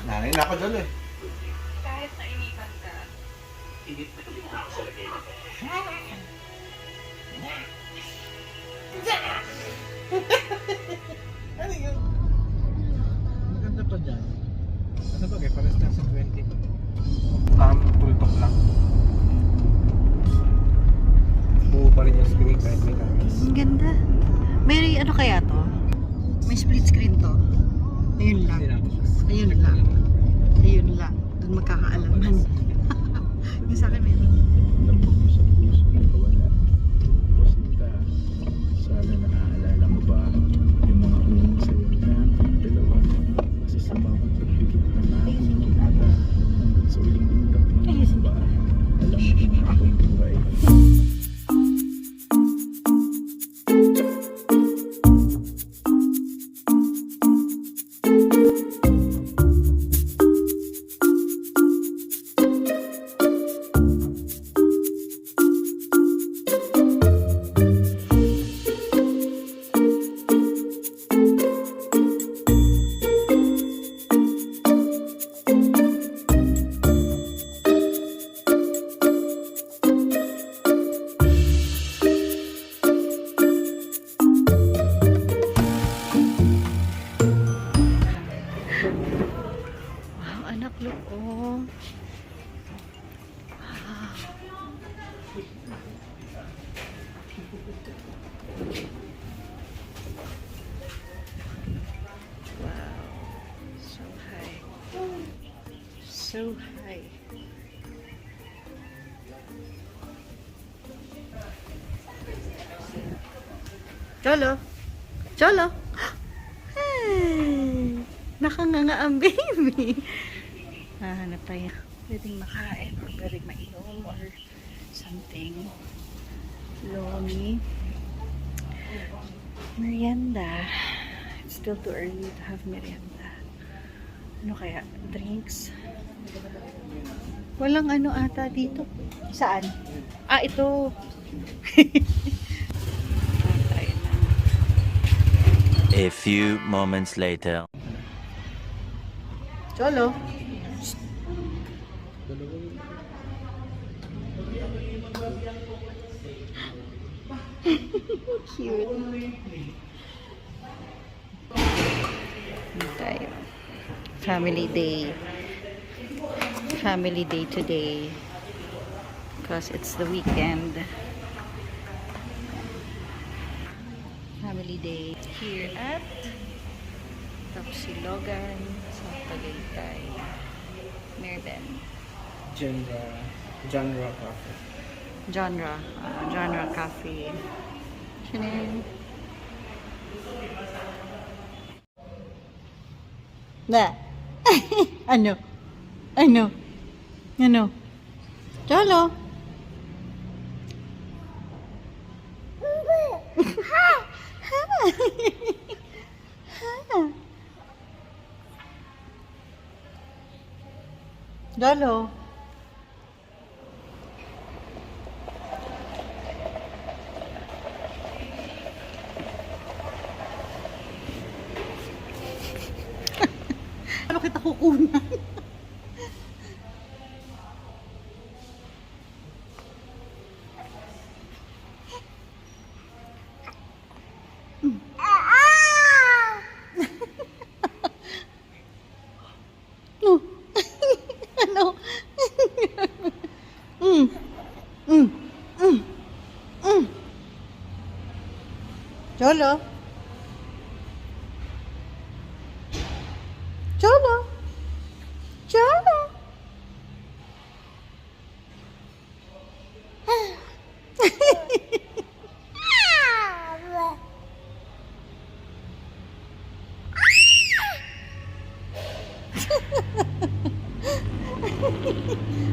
Nanay na ako dyan eh. Kahit nainitan ka. Ano yun? Maganda pa dyan. Ano ba kayo? Pares na sa 20. Tultok lang. Buo pa rin yung screen kahit may camera. Ang ganda. May ano kaya to? May split screen to. Ayun lang. Ayun lang. Ayun lang. Doon magkakaalaman. Yung sa akin meron. Lambog mo sa puso ng kawala. Wasita, sana naaalala mo ba yung mga unang sa'yo natin dalawa? Kasi sa bawat pagbigit na namin kinata hanggang sa uling bintang ng ba? Alam mo kung ako'y buhay. Wow, anak, look, oh. Wow, so high. So high. Cholo. Cholo. Hey, nakanganga ang baby. Hanap tayo. Pwedeng makain or pwedeng mainom or something. Lomi. Merienda. It's still too early to have merienda. Ano kaya? Drinks? Walang ano ata dito. Saan? Ah, ito. Tayo na. A few moments later. Cholo. Cute. Tayo. Family day. Family day today. Because it's the weekend. Family day here at Tapsilogan sa Tagaytay. Merben. Genre coffee. Genre Cafe. Chanel. Na. Ano? Ano? Ano? Cholo. Cholo. Ano kita kukunan? No. Ano? Mm. Mm. Mm. Mm. Cholo. Cholo. Cholo.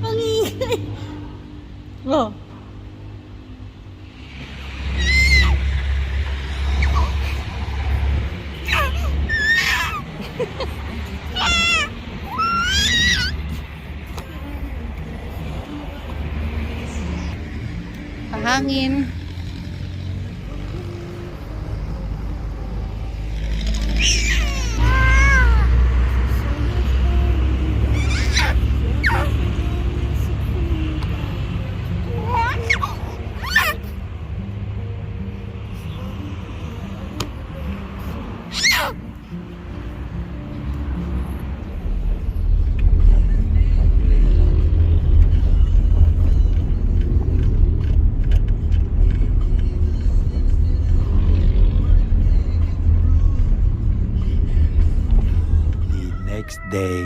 Ang ingay. Oh. Hangin. next day.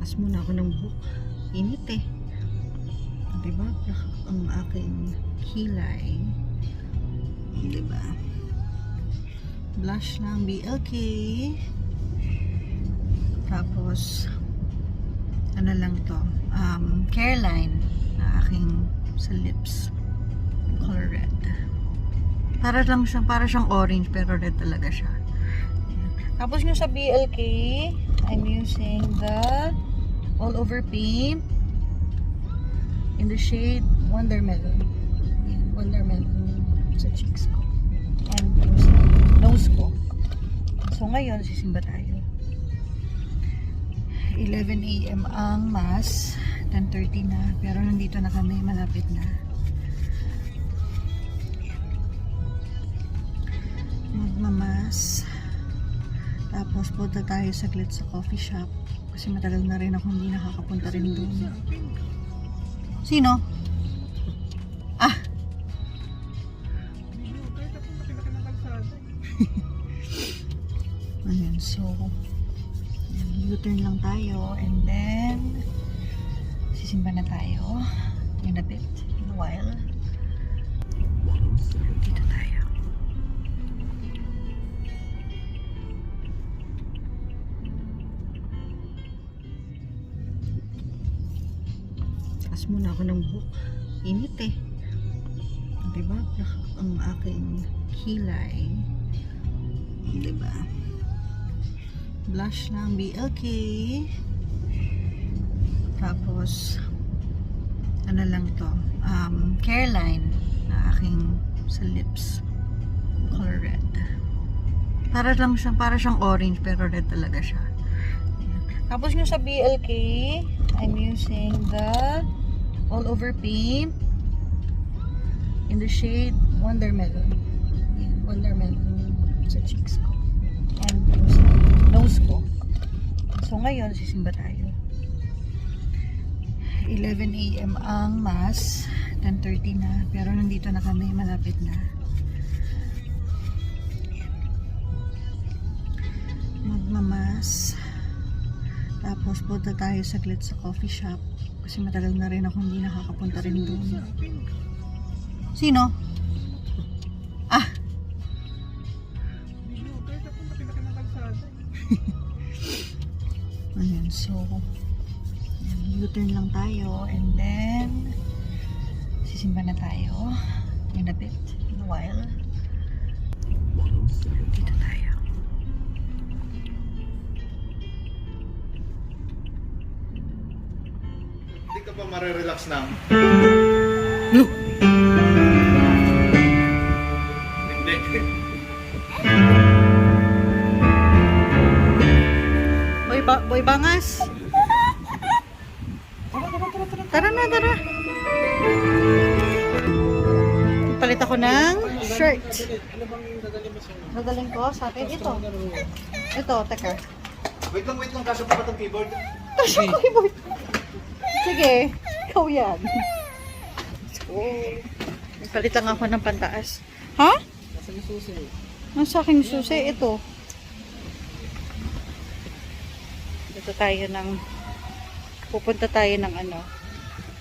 Taas muna ako ng buhok. Init eh. Diba? Ang aking kilay. Diba? Blush ng BLK. Tapos, ano lang to? Careline na aking sa lips. Color red. Para siyang orange pero red talaga siya. Tapos yung sa BLK, I'm using the all over pink in the shade Wondermelon. Yan, Wondermelon sa cheeks ko. And yung sa nose ko. So ngayon, sisimba tayo. 11 AM ang mass. 10:30 na. Pero nandito na kami. Malapit na. Magmamas. Tapos punta tayo saglit sa coffee shop. Kasi matagal na rin ako hindi nakakapunta rin doon. Sino? Ah! Ayan, so U-turn lang tayo and then sisimba na tayo in a bit, in a while. Dito tayo. Taas muna ako ng buhok. Init eh. Diba? Ang aking kilay. Diba? Blush ng BLK. Tapos, ano lang to? Careline na aking sa lips. Color red. Para siyang orange pero red talaga siya. Tapos yung sa BLK, I'm using the all over pink in the shade Wondermelon. Yan, Wondermelon sa cheeks ko. And yung sa nose ko. So ngayon, sisimba tayo. 11 AM ang mass. 10:30 na. Pero nandito na kami. Malapit na. Magmamas. Tapos punta tayo saglit sa coffee shop. Kasi matagal na rin ako hindi nakakapunta rin doon. Sino? Ah! Ayan, so U-turn lang tayo and then sisimba na tayo in a bit, in a while. Dito tayo. Hindi ka pa marerelax na. No! Hindi. Boy Bangas! Tara na, tara! Palit ako ng shirt. Ano bang dadali mo sa Nadaling ko sa akin. Ito, teka. Wait lang. Kaso pa itong keyboard. Sige, ikaw yan. So, palit lang ako ng pantaas. Ha? nasa yung susi? Nasa aking susi, ito. Pupunta tayo ng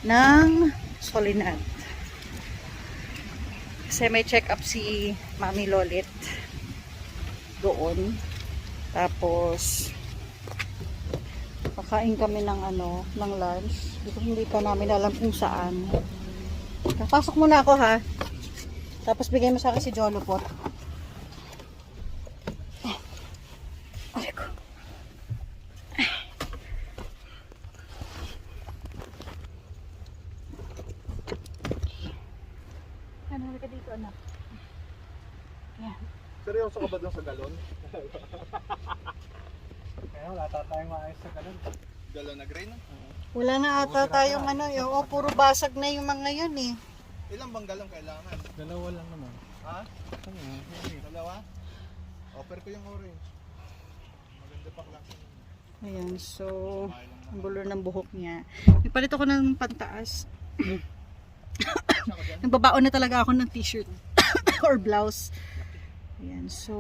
ng Solinat. Kasi may check up si Mami Lolit doon. Tapos kakain kami ng ng lunch. Hindi pa namin alam kung saan. Pasok muna ako ha. Tapos bigay mo sa akin si Jolopot. Ay ko. anak. Yan. Seryoso ka ba doon sa galon? Kaya wala tayong maayos sa ganun. Galon na grain? Wala na ata tayong ano, yung puro basag na yung mga yun eh. Ilang bang galon kailangan? Dalawa lang naman. Ha? Okay. Dalawa? Offer ko yung orange. Maganda pa klase. Ayan, so, ang bulor ng buhok niya. Ipalit ako ng pantaas. Nagbabaon na talaga ako ng t-shirt or blouse. Ayan, so,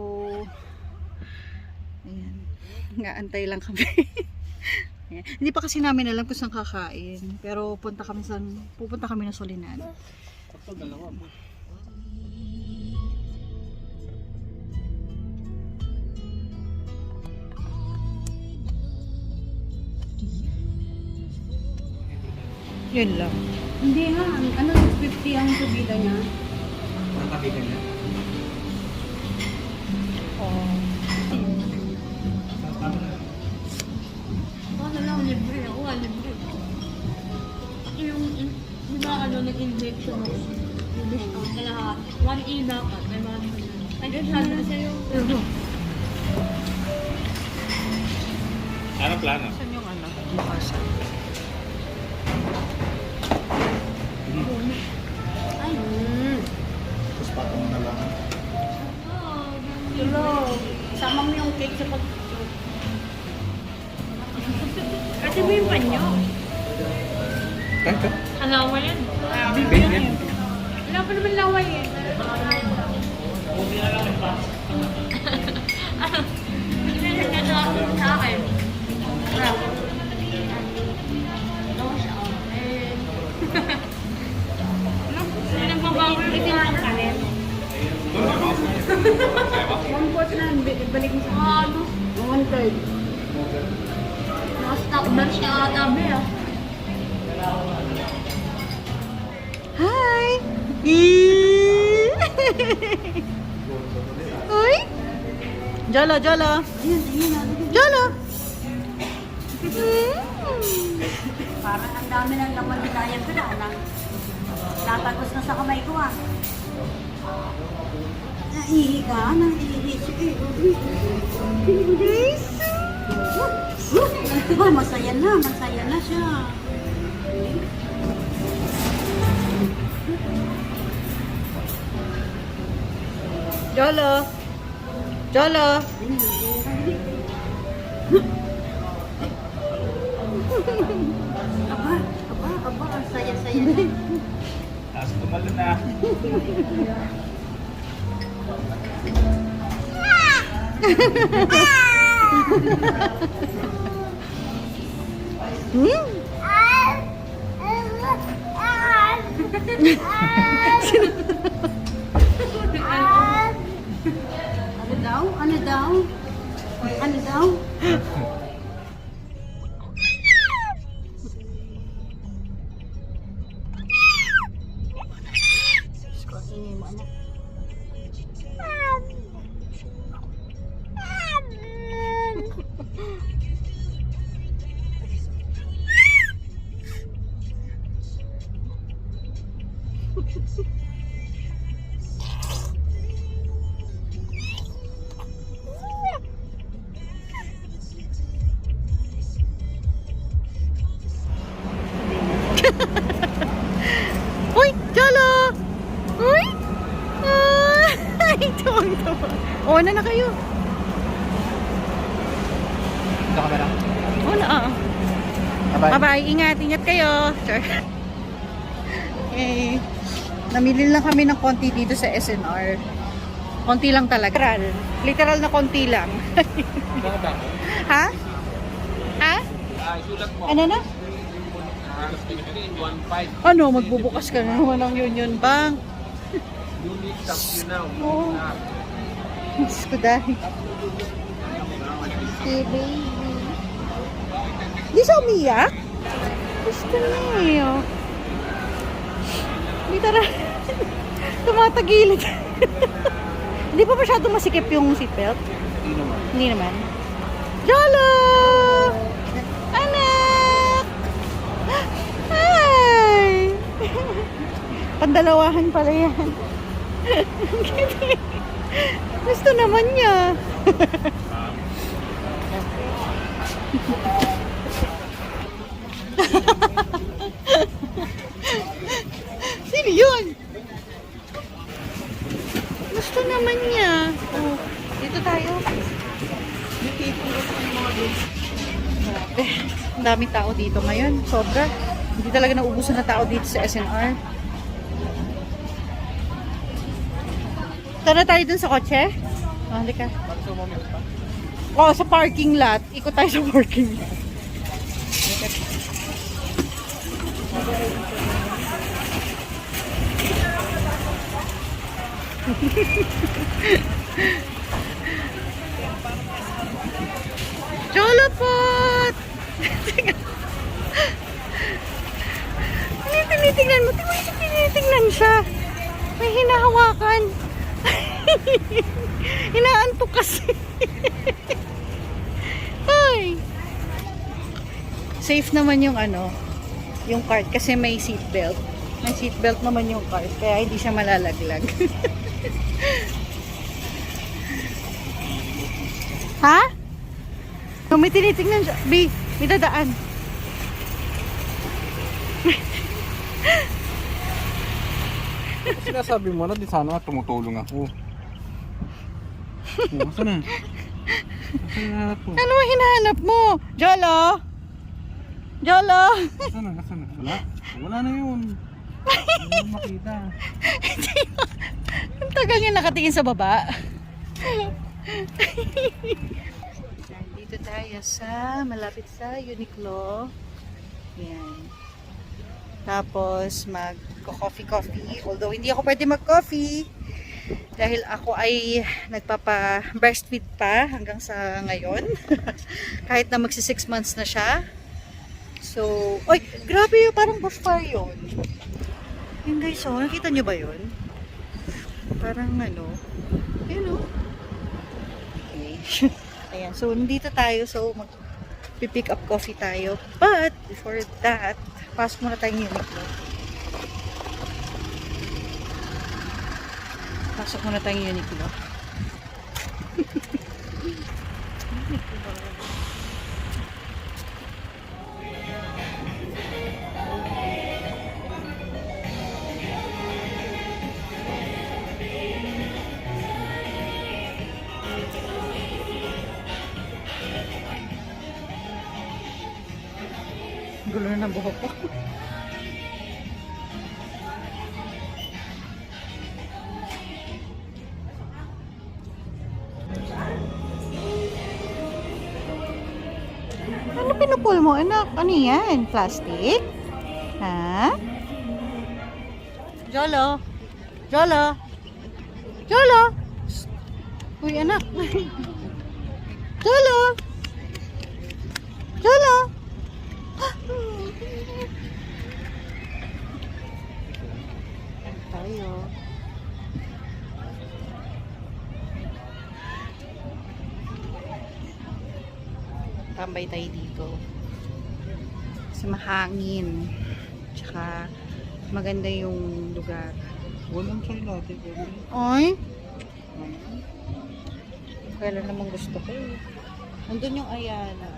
ayan, ngaantay lang kami. Ayan. Hindi pa kasi namin alam kung saan kakain. Pero pupunta kami ng Solinan. Ito dalawa po. Yun lang. Hindi nga, ano, 50 ang subida niya. Ang kabigan niya. Oh. Ako na lang, libre. Ako nga, libre. Yung, di ba, ano, nag-injection ako. Yung discount na lahat. 1E dapat, may mga ay, sabi na sa'yo. Ano plano? Saan yung ano? Bukasan. Ay, Tapos patong na lang. tulog. Sama mo yung cake sa pag... Kasi mo yung panyo. Ito? Alawa yan. Baby yan. Wala pa naman laway eh. Binigyan niya sa akin. Wrap. Ito siya. May nagbabago yung itinang kanin. One fourth na, balik mo sa ano? One third. Naka-stock bar siya tabi ah. Hi! Uy! Jolo, Jolo! Jolo! Parang ang dami ng laman ni Daya ko na, anak. Tatagos na sa kamay ko ah. Naihi ka? Naihi siya eh. Masaya na siya. Jolo! Jolo! Aba, ang saya-saya na. Tapos tumalo na. Ano daw? Ano daw? Ano daw? Uy! Jolo! Uy! Ay, tuwang-tuwa. Oo na kayo. Ito ka ba lang? Oo na, oo. Bye-bye. Bye-bye. Ingat, ingat kayo. Sure. Okay. Namili lang kami ng konti dito sa SNR. Konti lang talaga. Literal na konti lang. Ito ba? Ha? Ha? Ano na? 1.5. Ano, magbubukas ka na naman ng Union Bank. Unit up you now. Oo. Diyos ko dahil. Hey, baby. Di siya umiyak? Gusto niya eh. Oh. Hindi tara. Tumatagilid. Hindi pa masyado masikip yung seatbelt? Hindi naman. Hindi naman. Jolo! Anak! Hi! Pandalawahan pala yan. Gusto naman niya. Sino yun? Gusto naman niya. Oh, dito tayo. Grabe. Ang daming tao dito ngayon. Sobra. Hindi talaga naubusan na tao dito sa SNR. Tara tayo dun sa kotse. Oh, halika. Oh, sa parking lot. Ikot tayo sa parking lot. Cholopot! Tinitingnan mo. Tinitingnan siya. May hinahawakan. Inaantok kasi. Ay. Safe naman yung yung cart kasi may seatbelt. May seatbelt naman yung cart kaya hindi siya malalaglag. Ha? So, may tinitingnan siya. May dadaan. Sinasabi mo na, di sana tumutulong ako. Saan na? Saan na hanap mo? Ano ang hinahanap mo? Jolo? Jolo? Saan na? Wala? Wala na yun. Hindi mo makita. Ang tagal niya nakatingin sa baba. Dito tayo sa malapit sa Uniqlo. Yan. Tapos mag-coffee. Although hindi ako pwede mag-coffee dahil ako ay nagpapa-breastfeed pa hanggang sa ngayon. Kahit na magsi 6 months na siya. So, oy, grabe yun, parang bushfire yun. Yun guys, oh, nakita nyo ba yun? Parang yun oh. Okay. Ayan, so nandito tayo, so mag-pick up coffee tayo. But, before that, pasok muna tayong Uniqlo. Pasok muna tayong Uniqlo. Gulo na ng buhok ko. Ano pinupul mo, anak? Ano yan? Plastic? Ha? Jolo? Jolo? Jolo? Uy, anak. Jolo? Jolo? Tayo. Tambay tayo dito. Kasi mahangin. Tsaka maganda yung lugar. Walang try natin. Ay? Kailan naman gusto ko eh. Nandun yung Ayala.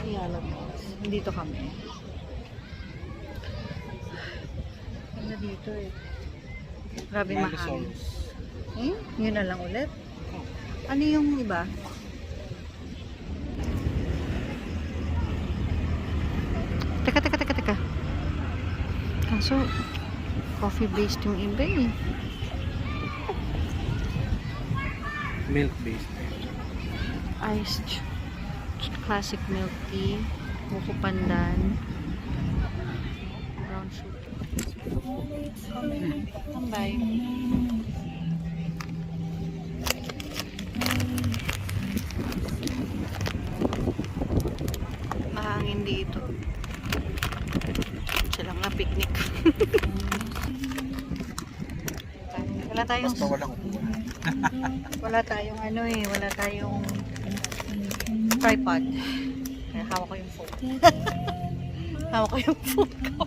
Ayala Malls. Nandito kami. Ganda dito eh. Grabe mahangin. Yun na lang ulit. Ano yung iba? Teka. Kaso, coffee based yung iba eh. Milk based. Iced classic milk tea, buko pandan, brown sugar. Tambay. Mahangin dito. Siya lang na picnic. Wala tayong Basta walang upuan. wala tayong wala tayong tripod. Kaya hawak ko yung phone. Hawak ko yung phone ko.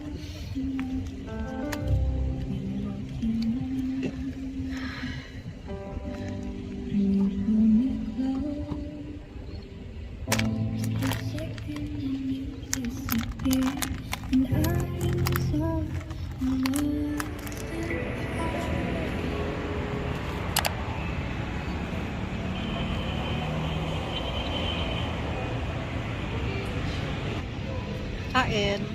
Kain.